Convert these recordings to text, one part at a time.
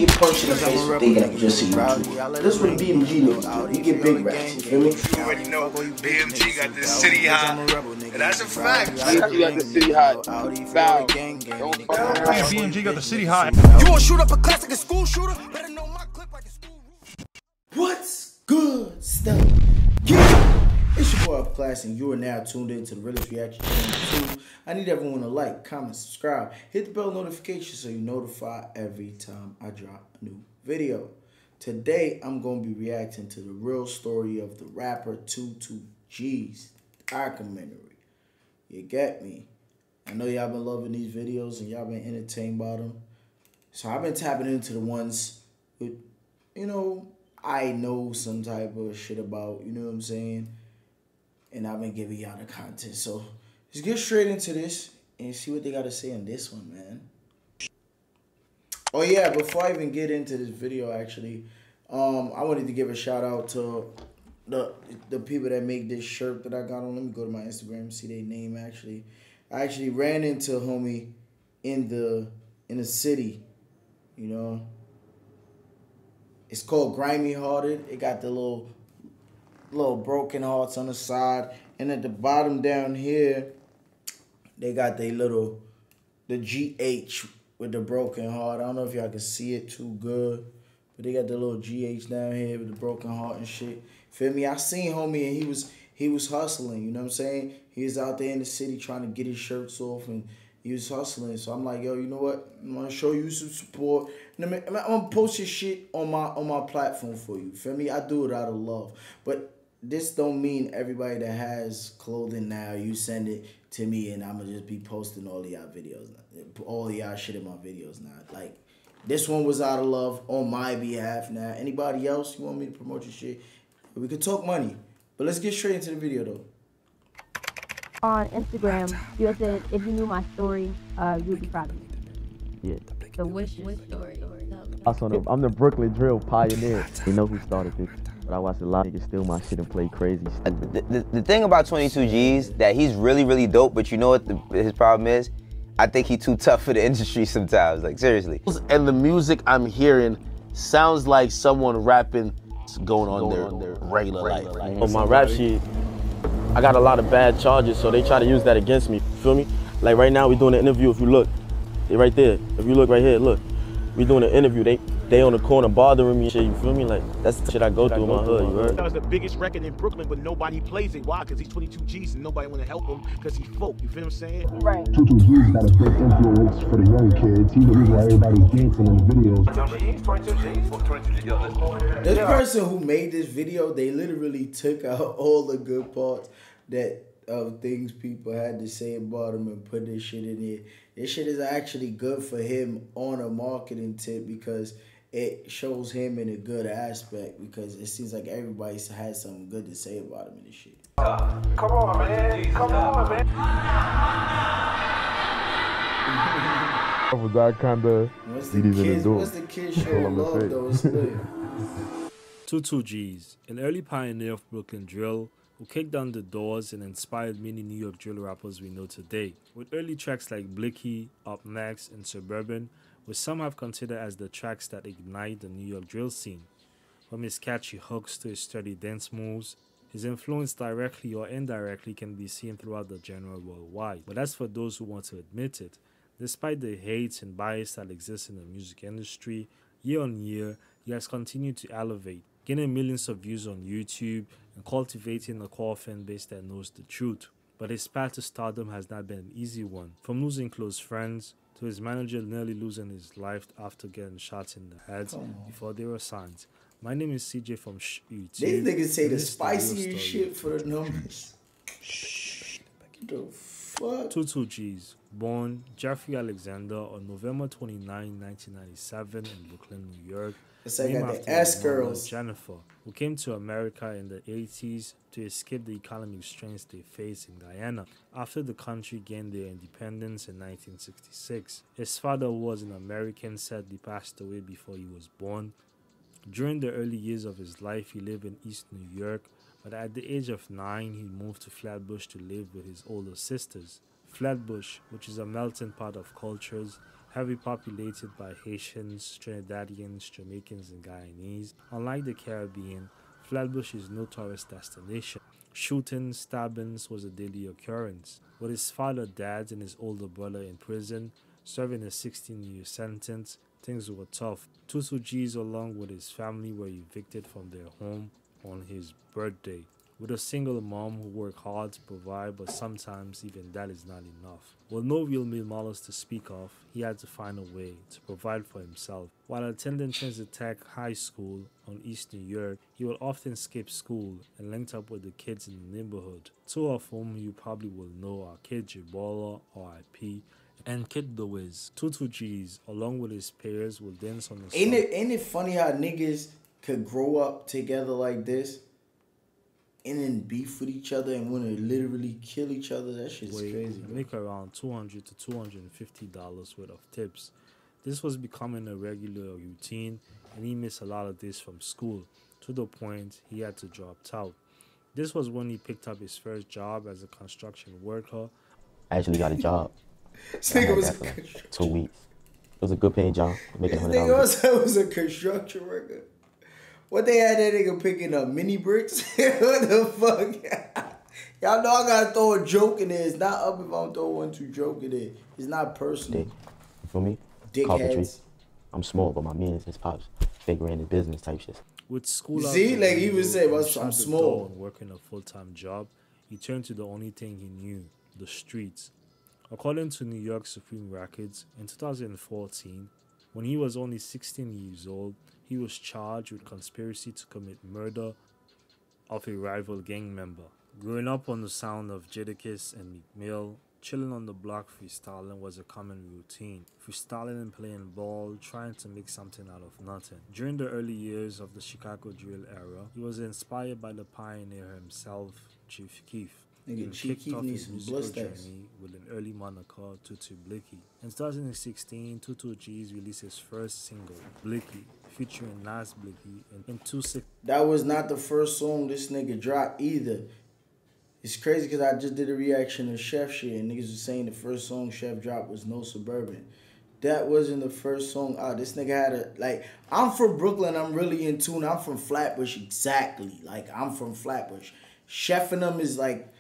get punched in the face for thinking that you just see YouTube. This what BMG niggas do. You get big racks, you feel me? You already know BMG got this city hot, and that's a fact. BMG got the city hot. Foul. BMG got the city hot. You wanna shoot up a class like a school shooter? Better know my clip like a school. What's good stuff? Yeah. It's your boy Up Class, and you are now tuned in to the Realest Reaction Channel 2. I need everyone to like, comment, subscribe, hit the bell notification so you're notified every time I drop a new video. Today, I'm going to be reacting to the real story of the rapper 22G's documentary. You get me? I know y'all been loving these videos and y'all been entertained by them. So I've been tapping into the ones with, you know, I know some type of shit about, you know what I'm saying? And I've been giving y'all the content. So let's get straight into this and see what they got to say on this one, man. Oh yeah, before I even get into this video, actually, I wanted to give a shout out to the people that make this shirt that I got on. Let me go to my Instagram and see their name. Actually, I actually ran into a homie in the city, you know. It's called Grimy Hearted. It got the little broken hearts on the side, and at the bottom down here, they got the GH with the broken heart. I don't know if y'all can see it too good, but they got the little GH down here with the broken heart and shit. Feel me? I seen homie and he was hustling, you know what I'm saying? He was out there in the city trying to get his shirts off, and he was hustling. So I'm like, yo, you know what? I'm gonna show you some support. And I'm gonna post your shit on my platform for you. Feel me? I do it out of love. But this don't mean everybody that has clothing now, you send it to me and I'm gonna just be posting all of y'all videos, all of y'all shit in my videos now. Like, this one was out of love on my behalf now. Anybody else, you want me to promote your shit? We could talk money. But let's get straight into the video though. On Instagram, you said if you knew my story, you'd be proud of me. Yeah. So what's your story? Also, I'm the Brooklyn drill pioneer. You know who started this? But I watched a lot of niggas steal my shit and play crazy. The thing about 22G's, that he's really, really dope, but you know what his problem is? I think he's too tough for the industry sometimes, like seriously. And the music I'm hearing sounds like someone rapping going on their regular life. On my rap sheet, I got a lot of bad charges, so they try to use that against me, feel me? Like right now, we doing an interview, if you look, they right there. If you look right here, look. We doing an interview, they on the corner bothering me and shit, you feel me? Like, that's the shit I go through in my hood, you heard? That was the biggest record in Brooklyn, but nobody plays it. Why? Because he's 22G's and nobody want to help him because he's folk, you feel what I'm saying? Right. 22G's got a big influence for the young kids. He's the reason why everybody's dancing in the videos. This person who made this video, they literally took out all the good parts of things people had to say about him and put this shit in here. This shit is actually good for him on a marketing tip because it shows him in a good aspect, because it seems like everybody has something good to say about him in this shit. Come on, man. Come on, man. Was that kind of What's the kid show love though? 22G's, an early pioneer of Brooklyn drill, who kicked down the doors and inspired many New York drill rappers we know today, with early tracks like Blicky, Up Next, and Suburban, which some have considered as the tracks that ignite the New York drill scene. From his catchy hooks to his sturdy dance moves, his influence directly or indirectly can be seen throughout the genre worldwide. But that's for those who want to admit it. Despite the hate and bias that exists in the music industry, year on year, he has continued to elevate, gaining millions of views on YouTube and cultivating a core fan base that knows the truth. But his path to stardom has not been an easy one. From losing close friends to his manager nearly losing his life after getting shots in the head before they were signed. My name is CJ from YouTube. These niggas say the spiciest shit for the numbers. The fuck? 22G's, born Jeffrey Alexander on November 29, 1997 in Brooklyn, New York. I got the S girls. Jennifer, who came to America in the 80s to escape the economic strains they faced in Guyana after the country gained their independence in 1966. His father, who was an American, sadly passed away before he was born. During the early years of his life, he lived in East New York, but at the age of 9, he moved to Flatbush to live with his older sisters. Flatbush, which is a melting pot of cultures, Heavily populated by Haitians, Trinidadians, Jamaicans, and Guyanese, unlike the Caribbean, Flatbush is no tourist destination. Shootings, stabbings was a daily occurrence. With his father, dad, and his older brother in prison, serving a 16-year sentence, things were tough. Tutu G's, along with his family, were evicted from their home on his birthday. With a single mom who worked hard to provide, but sometimes even that is not enough. With no real meal models to speak of, he had to find a way to provide for himself. While attending Trinity Tech High School on East New York, he would often skip school and linked up with the kids in the neighborhood, two of whom you probably will know are Kid Jibola, R.I.P., and Kid The Wiz. Tutu G's, along with his peers, will dance on the Ain't it funny how niggas could grow up together like this and then beef with each other and want to literally kill each other? That shit's crazy. And make around $200 to $250 worth of tips. This was becoming a regular routine, and he missed a lot of this from school, to the point he had to drop out. This was when he picked up his first job as a construction worker. I actually got a job. This nigga was for 2 weeks. It was a good paying job, making $100. This nigga was a construction worker. What they had that nigga picking up? Mini bricks? What the fuck? Y'all know I gotta throw a joke in there. It's not up if I don't throw one too joke in there. It's not personal. You feel me? Carpentry. I'm small, but my means is pops. Figuring in business type shit. With school see, like he was saying, I'm small. And working a full-time job, he turned to the only thing he knew, the streets. According to New York Supreme Records, in 2014, when he was only 16 years old, he was charged with conspiracy to commit murder of a rival gang member. Growing up on the sound of Jadakiss and Meek Mill, chilling on the block freestyling was a common routine. Freestyling and playing ball, trying to make something out of nothing. During the early years of the Chicago drill era, he was inspired by the pioneer himself, Chief Keef. He kicked off his musical journey with an early moniker, Tutu Blicky. In 2016, Tutu G's released his first single, Blicky, featuring Nas Blicky in 2-6. That was not the first song this nigga dropped either. It's crazy because I just did a reaction to Chef shit and niggas was saying the first song Chef dropped was No Suburban. That wasn't the first song out. This nigga had a, like, I'm from Brooklyn, I'm really in tune. I'm from Flatbush, exactly. Like, I'm from Flatbush. Chef and them is like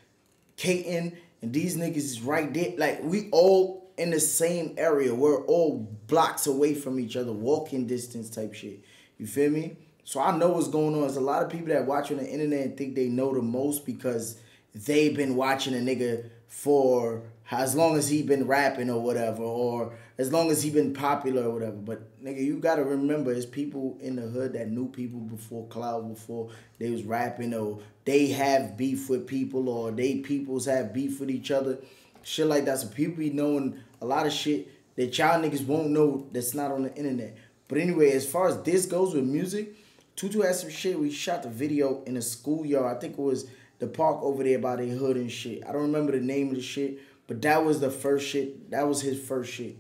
Caton, and these niggas is right there. Like, we all in the same area. We're all blocks away from each other, walking distance type shit. You feel me? So I know what's going on. There's a lot of people that watch on the internet and think they know the most because they've been watching a nigga for as long as he been rapping or whatever, or as long as he been popular or whatever. But nigga, you gotta remember, it's people in the hood that knew people before Cloud, before they was rapping, or they have beef with people, or they peoples have beef with each other. Shit like that. So people be knowing a lot of shit that y'all niggas won't know that's not on the internet. But anyway, as far as this goes with music, Tutu had some shit. We shot the video in a schoolyard. I think it was the park over there by their hood and shit. I don't remember the name of the shit, but that was the first shit. That was his first shit.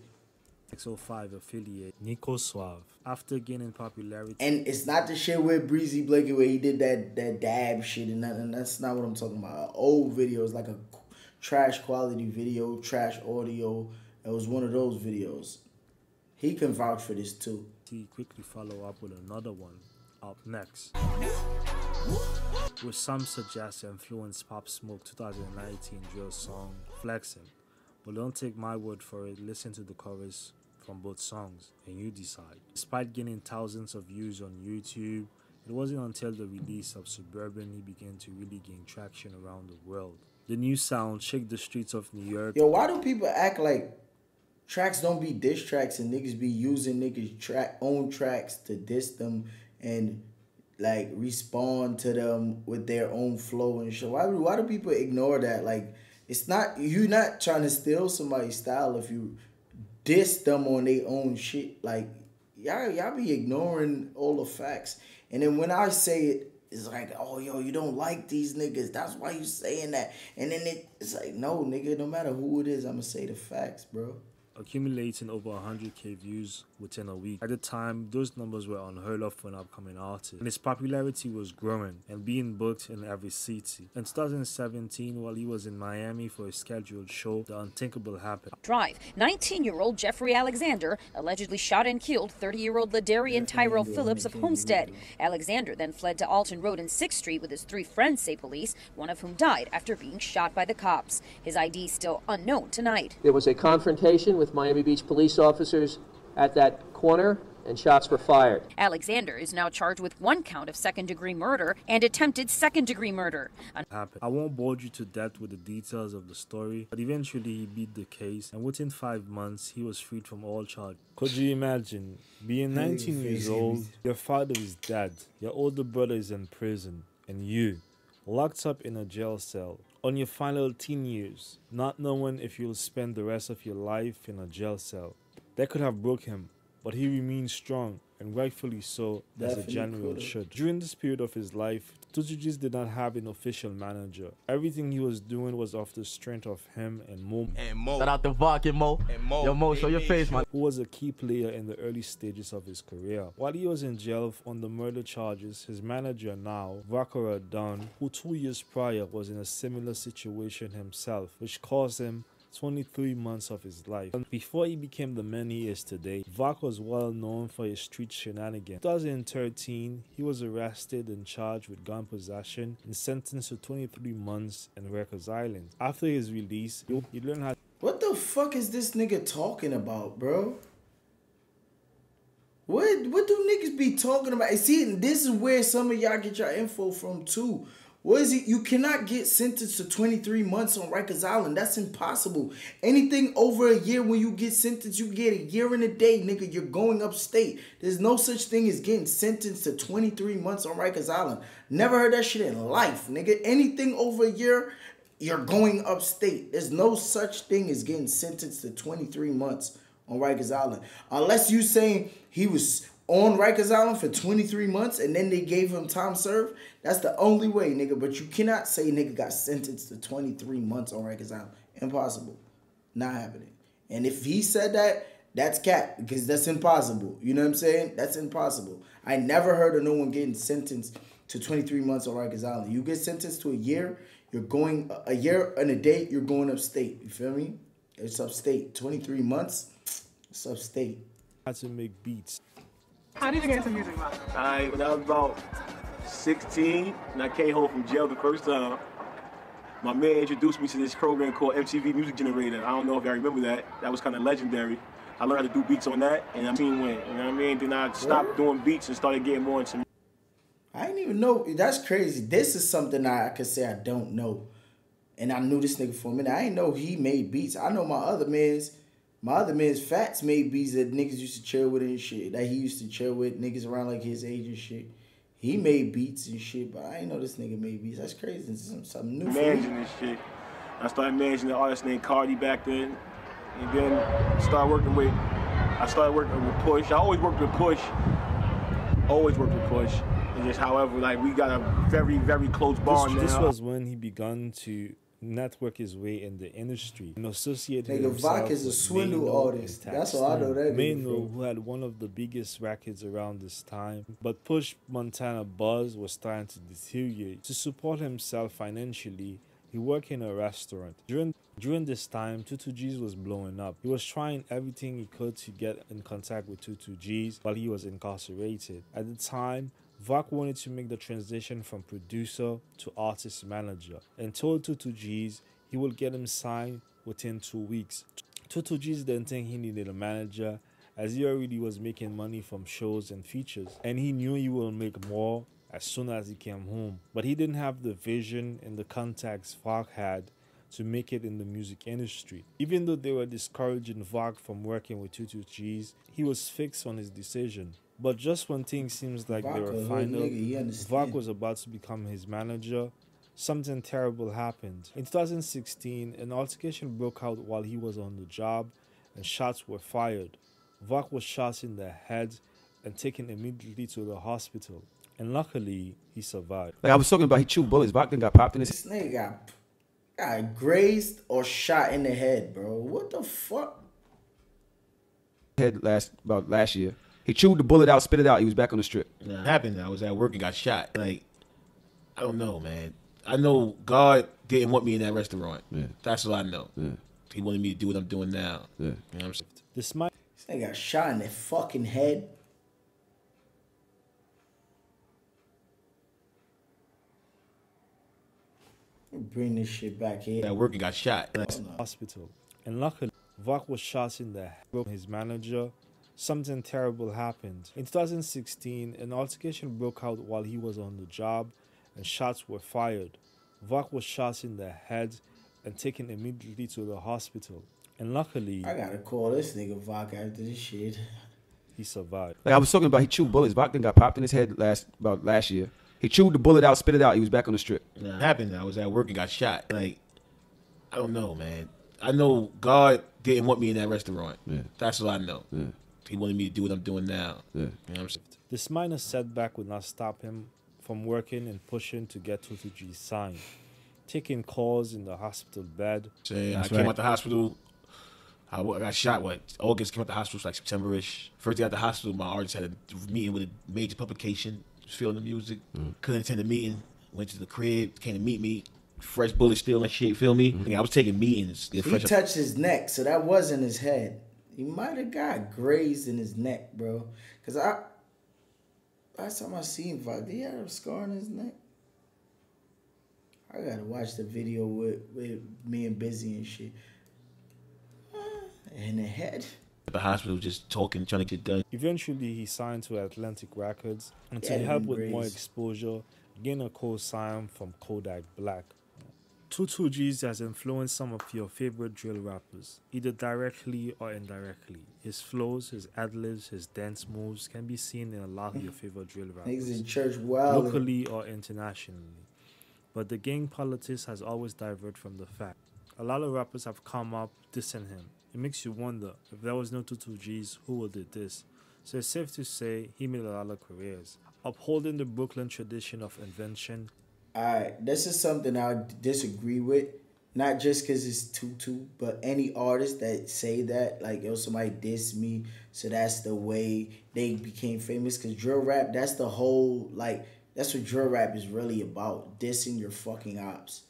X05 affiliate Nico Suave. After gaining popularity, and it's not the shit with Breezy Blakey where he did that dab shit, and that's not what I'm talking about. An old video, it's like a trash quality video, trash audio. It was one of those videos. He can vouch for this too. He quickly follow up with another one, Up Next, which some suggest influenced Pop Smoke 2019 drill song Flexin'. But don't take my word for it, listen to the chorus from both songs and you decide. Despite gaining thousands of views on YouTube, it wasn't until the release of Suburban he began to really gain traction around the world. The new sound shook the streets of New York. Yo, why do people act like tracks don't be diss tracks and niggas be using niggas' own tracks to diss them and like respond to them with their own flow and shit? Why do people ignore that? Like, it's not, you're not trying to steal somebody's style if you diss them on their own shit. Like, y'all be ignoring all the facts. And then when I say it, it's like, oh, yo, you don't like these niggas. That's why you saying that. And then it's like, no, nigga, no matter who it is, I'm going to say the facts, bro. accumulating over 100k views within a week. At the time, those numbers were unheard of for an upcoming artist, and his popularity was growing and being booked in every city. In 2017, while he was in Miami for a scheduled show, the unthinkable happened. Drive. 19-year-old Jeffrey Alexander allegedly shot and killed 30-year-old Ladarian Tyrell Phillips of Homestead. Alexander then fled to Alton Road and 6th Street with his 3 friends, say police, one of whom died after being shot by the cops. His ID still unknown tonight. There was a confrontation with Miami Beach police officers at that corner, and shots were fired. Alexander is now charged with 1 count of second-degree murder and attempted second-degree murder. I won't bore you to death with the details of the story, but eventually he beat the case, and within 5 months he was freed from all charges. Could you imagine being 19 years old, your father is dead, your older brother is in prison, and you, locked up in a jail cell, on your final teen years, not knowing if you'll spend the rest of your life in a jail cell? That could have broke him, but he remained strong, and rightfully so, as a general should. During this period of his life, 2two did not have an official manager. Everything he was doing was off the strength of him and Mo. Shout out to Vok and Mo. Yo, Mo, show your face, man. Who was a key player in the early stages of his career. While he was in jail on the murder charges, his manager now, Vakara Dunn, who 2 years prior was in a similar situation himself, which caused him 23 months of his life. And before he became the man he is today, Vok was well known for his street shenanigans. In 2013, he was arrested and charged with gun possession and sentenced to 23 months in Rikers Island. After his release, he learned how. What the fuck is this nigga talking about, bro? What do niggas be talking about? See, this is where some of y'all get your info from too. What is it? You cannot get sentenced to 23 months on Rikers Island. That's impossible. Anything over a year, when you get sentenced, you get a year and a day, nigga. You're going upstate. There's no such thing as getting sentenced to 23 months on Rikers Island. Never heard that shit in life, nigga. Anything over a year, you're going upstate. There's no such thing as getting sentenced to 23 months on Rikers Island. Unless you saying he was on Rikers Island for 23 months and then they gave him time served. That's the only way, nigga. But you cannot say nigga got sentenced to 23 months on Rikers Island. Impossible. Not happening. And if he said that, that's cap, because that's impossible. You know what I'm saying? That's impossible. I never heard of no one getting sentenced to 23 months on Rikers Island. You get sentenced to a year, you're going a year and a day, you're going upstate. You feel me? It's upstate. 23 months, it's upstate. Had to make beats. How did you get into music, man? When I was about 16, and I came home from jail the first time, my man introduced me to this program called MTV Music Generator. I don't know if y'all remember that. That was kind of legendary. I learned how to do beats on that, and I mean, went. You know what I mean? Then I stopped doing beats and started getting more into. I didn't even know. That's crazy. This is something I could say I don't know. And I knew this nigga for a minute. I didn't know he made beats. I know my other man's Fats made beats that niggas used to chill with and shit. That he used to chill with niggas around like his age and shit. He made beats and shit, but I didn't know this nigga made beats. That's crazy. This is something new for me. Managing this shit. I started managing an artist named Cardi back then. And then I started working with Push. I always worked with Push. And just however, like, we got a very, very close bond now. This was when he began to network his way in the industry and associate himself Vok is a swindle artist. That's all I know that. Mano, who had one of the biggest records around this time, but Push Montana buzz was starting to deteriorate. To support himself financially, he worked in a restaurant. During this time, 2two was blowing up. He was trying everything he could to get in contact with 2two while he was incarcerated. At the time, Vok wanted to make the transition from producer to artist manager and told 2two he would get him signed within 2 weeks. 2two didn't think he needed a manager, as he already was making money from shows and features, and he knew he would make more as soon as he came home. But he didn't have the vision and the contacts Vok had to make it in the music industry. Even though they were discouraging Vok from working with 2two, he was fixed on his decision. But just when things seems like they were final, Vok was about to become his manager, something terrible happened. In 2016, an altercation broke out while he was on the job and shots were fired. Vok was shot in the head and taken immediately to the hospital. And luckily, he survived. Like I was talking about, he chewed bullets. Vok then got popped in his... This nigga got grazed or shot in the head, bro. What the fuck? head about last year. He chewed the bullet out, spit it out. He was back on the strip. It happened. I was at work and got shot. Like, I don't know, man. I know God didn't want me in that restaurant. Yeah. That's all I know. Yeah. He wanted me to do what I'm doing now. Yeah. You know what I'm saying? This might. This nigga got shot in the fucking head. Bring this shit back here. At work and got shot. Hospital. And luckily, Vok was shot in the head. His manager. Something terrible happened. In 2016, an altercation broke out while he was on the job and shots were fired. Vok was shot in the head and taken immediately to the hospital. And luckily, I gotta call this nigga Vok after this shit. He survived. Like I was talking about, he chewed bullets. Vok then got popped in his head about last year. He chewed the bullet out, spit it out. He was back on the strip. It happened. I was at work and got shot. Like, I don't know, man. I know God didn't want me in that restaurant. Yeah. That's all I know. Yeah. He wanted me to do what I'm doing now. Yeah. You know what I'm saying? This minor setback would not stop him from working and pushing to get 22G signed. Taking calls in the hospital bed. I came out the hospital. I got shot, August, came out the hospital, like September-ish. First day at the hospital, my artist had a meeting with a major publication, was feeling the music. Couldn't attend the meeting, went to the crib, came to meet me. Fresh bullet still and shit, feel me? I was taking meetings. He touched his neck, so that wasn't his head. He might have got grazed in his neck, bro. Because last time I seen Vok, did he have a scar on his neck? I gotta watch the video with me and Busy and shit. In the head. At the hospital, just talking, trying to get done. Eventually, he signed to Atlantic Records, and to help with more exposure, gain a co-sign from Kodak Black. 22Gz has influenced some of your favorite drill rappers, either directly or indirectly. His flows, his ad-libs, his dance moves can be seen in a lot of your favorite drill rappers, Niggas in church wild. locally or internationally. But the gang politics has always diverged from the fact. A lot of rappers have come up dissing him. It makes you wonder, if there was no 22Gz, who would did this? So it's safe to say he made a lot of careers. Upholding the Brooklyn tradition of invention. Alright, this is something I disagree with. Not just because it's Tutu, but any artist that say that, like, yo, somebody dissed me, so that's the way they became famous. Because drill rap, that's the whole, like, that's what drill rap is really about, dissing your fucking ops.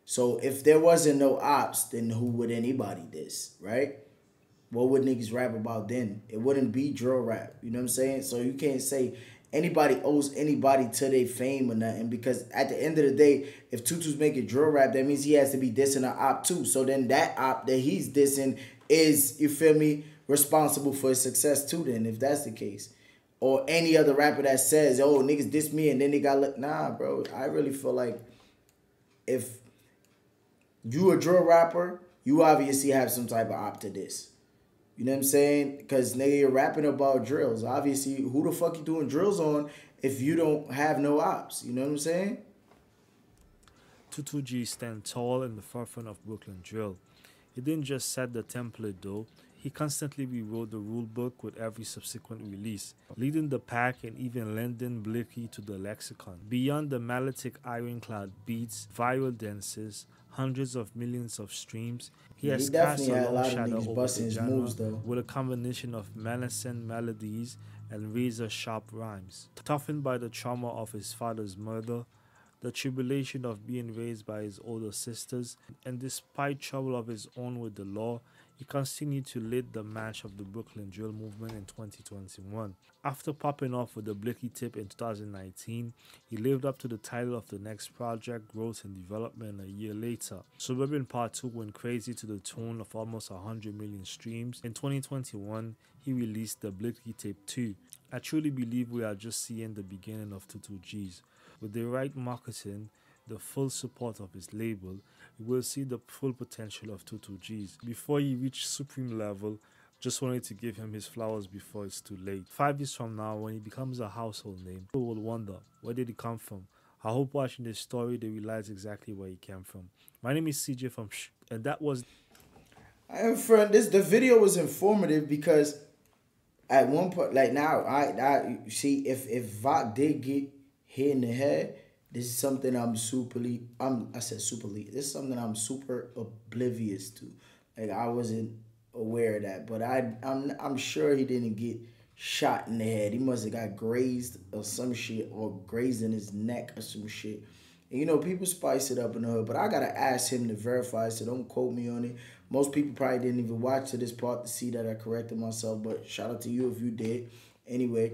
So if there wasn't no ops, then who would anybody diss, right? What would niggas rap about then? It wouldn't be drill rap, you know what I'm saying? So you can't say anybody owes anybody to their fame or nothing, because at the end of the day, if Tutu's making drill rap, that means he has to be dissing an op too. So then that op that he's dissing is, you feel me, responsible for his success too then, if that's the case. Or any other rapper that says, oh, niggas diss me and then they got, nah, bro. I really feel like if you a drill rapper, you obviously have some type of op to this. You know what I'm saying? Because, nigga, you're rapping about drills. Obviously, who the fuck you doing drills on if you don't have no ops? You know what I'm saying? 22Gz stand tall in the forefront of Brooklyn drill. He didn't just set the template, though. He constantly rewrote the rule book with every subsequent release, leading the pack and even lending Blicky to the lexicon. Beyond the melodic ironclad beats, viral dances, hundreds of millions of streams, he has cast a long shadow over the genre with a combination of menacing melodies and razor-sharp rhymes. Toughened by the trauma of his father's murder, the tribulation of being raised by his older sisters, and despite trouble of his own with the law, he continued to lead the march of the Brooklyn drill movement in 2021. After popping off with the Blicky tip in 2019, he lived up to the title of the next project, Growth and Development, a year later. Suburban Part 2 went crazy to the tune of almost 100 million streams. In 2021, he released the Blicky tape 2. I truly believe we are just seeing the beginning of 22Gz. With the right marketing, the full support of his label, you will see the full potential of 22Gz. Before he reached supreme level, just wanted to give him his flowers before it's too late. 5 years from now, when he becomes a household name, people will wonder, where did he come from? I hope watching this story, they realize exactly where he came from. My name is CJ from Shh, and that was... The video was informative because at one point, like now, I see if Vok did get hit in the head, this is something I'm I said super lead. This is something I'm super oblivious to. Like I wasn't aware of that. But I'm sure he didn't get shot in the head. He must have got grazed or some shit, or grazed in his neck or some shit. And, you know, people spice it up in the hood, but I gotta ask him to verify, so don't quote me on it. Most people probably didn't even watch to this part to see that I corrected myself, but shout out to you if you did. Anyway,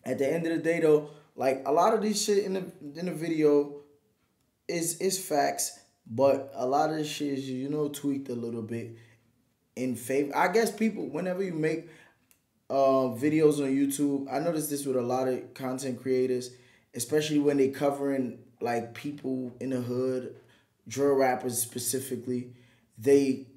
at the end of the day though, like, a lot of this shit in the video is facts, but a lot of this shit is, you know, tweaked a little bit in favor. I guess people, whenever you make videos on YouTube, I noticed this with a lot of content creators, especially when they covering like people in the hood, drill rappers specifically, they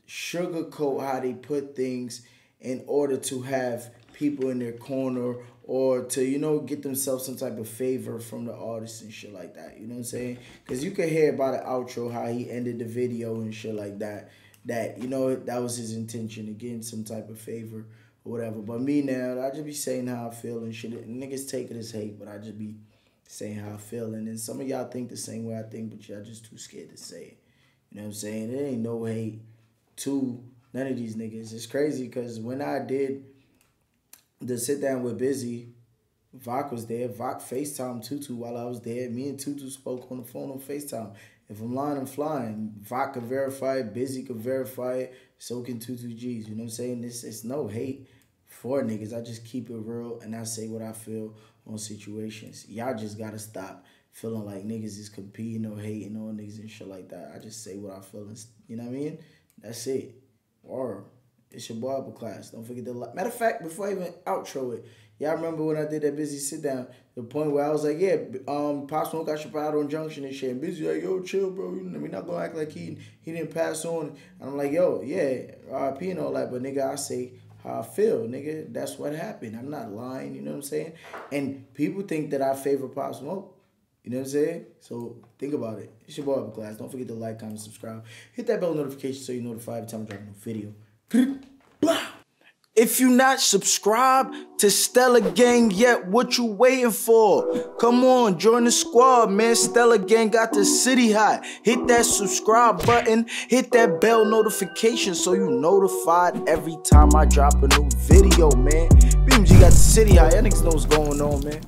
sugarcoat how they put things in order to have people in their corner, or to, you know, get themselves some type of favor from the artist and shit like that. You know what I'm saying? Because you could hear by the outro how he ended the video and shit like that, that, you know, that was his intention, to get some type of favor or whatever. But me now, I just be saying how I feel and shit. And niggas take it as hate, but I just be saying how I feel. And then some of y'all think the same way I think, but y'all just too scared to say it. You know what I'm saying? There ain't no hate to none of these niggas. It's crazy because when I did the sit down with Busy, Vok was there. Vok FaceTimed Tutu while I was there. Me and Tutu spoke on the phone on FaceTime. If I'm lying, I'm flying. Vok could verify it. Busy could verify it. So can 22 G's. You know what I'm saying? It's no hate for niggas. I just keep it real and I say what I feel on situations. Y'all just gotta stop feeling like niggas is competing or hating on niggas and shit like that. I just say what I feel and, you know what I mean? That's it. Or it's your boy Upper Class. Don't forget to like. Matter of fact, before I even outro it, y'all remember when I did that Busy sit down, the point where I was like, yeah, Pop Smoke got Chicago on Junction and shit. And Busy like, yo, chill, bro. We not gonna act like he didn't pass on. And I'm like, yo, yeah, RIP and all that, but nigga, I say how I feel, nigga. That's what happened. I'm not lying, you know what I'm saying? And people think that I favor Pop Smoke. You know what I'm saying? So think about it. It's your boy Upper Class. Don't forget to like, comment, subscribe. Hit that bell notification so you're notified every time I drop a new video. If you not subscribed to Stella Gang yet, what you waiting for? Come on, join the squad, man. Stella Gang got the city hot. Hit that subscribe button. Hit that bell notification so you notified every time I drop a new video, man. BMG got the city hot. Y'all niggas know what's going on, man.